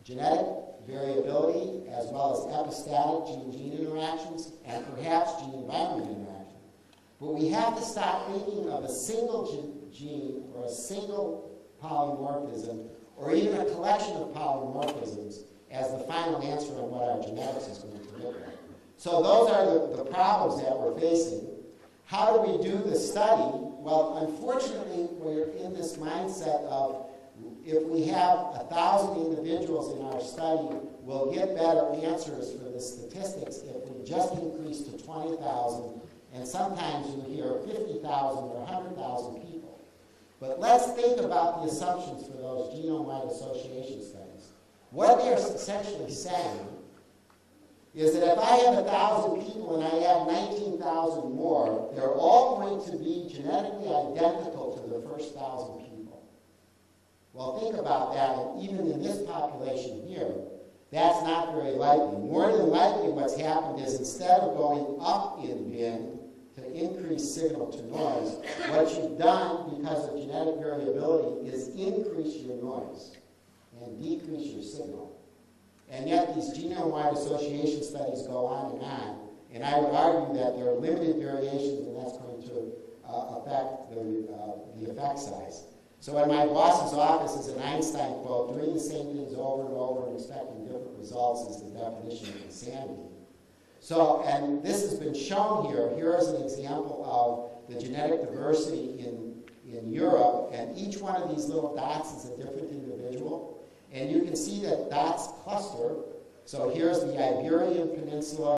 genetic variability as well as epistatic gene-gene interactions and perhaps gene-environment interaction. But we have to stop thinking of a single gene or a single polymorphism or even a collection of polymorphisms as the final answer on what our genetics is going to look like. So those are the problems that we're facing. How do we do the study? Well, unfortunately, we're in this mindset of if we have 1,000 individuals in our study, we'll get better answers for the statistics if we just increase to 20,000, and sometimes you hear 50,000 or 100,000 people. But let's think about the assumptions for those genome-wide association studies. What they're essentially saying is that if I have 1,000 people and I add 19,000 more, they're all going to be genetically identical to the first 1,000 people. Well, think about that, and even in this population here, that's not very likely. More than likely what's happened is instead of going up in bin to increase signal to noise, what you've done because of genetic variability is increase your noise and decrease your signal. And yet these genome-wide association studies go on, and I would argue that there are limited variations, and that's going to affect the effect size. So in my boss's office is an Einstein quote, doing the same things over and over and expecting different results is the definition of insanity. So, and this has been shown here. Here is an example of the genetic diversity in Europe, and each one of these little dots is a different individual. And you can see that dots cluster. So here's the Iberian Peninsula.